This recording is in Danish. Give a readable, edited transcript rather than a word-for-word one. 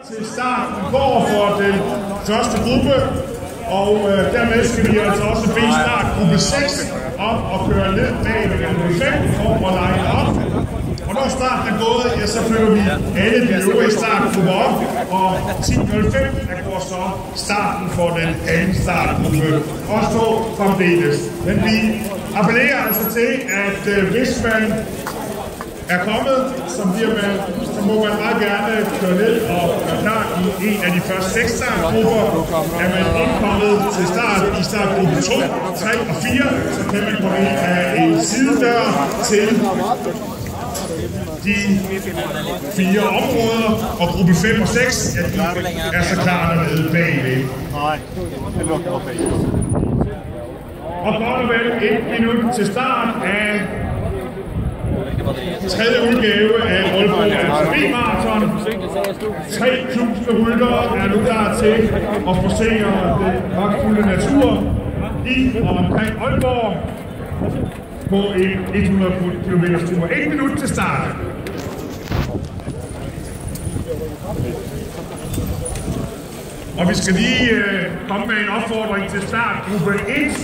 til starten går for den første gruppe, og dermed skal vi altså også bede start gruppe 6 op og køre ned bag ved gruppe 5 for at line op. Og når starten er gået, ja, så følger vi alle de øvrige startgrupper op, og 10.05 der går så starten for den anden startgruppe. Og så fremdeles. Men vi appellerer altså til, at hvis man er kommet, som bliver med, så må man meget gerne køre ned og være klar i en af de første 6 startgrupper. Er man indkommet til start i startgruppe 2, 3 og 4, så kan man komme ind af en sidedør til de 4 områder, og gruppe 5 og 6 er så klar dernede bagved. Og godt og vel 1 minut til start af tredje udgave af Aalborg ATP-marathon. 3.000 ryttere er nu klar til at forsere den magtfulde natur i og omkring Aalborg på en 100 km tur. 1 minut til start. Og vi skal lige komme med en opfordring til start gruppe 1.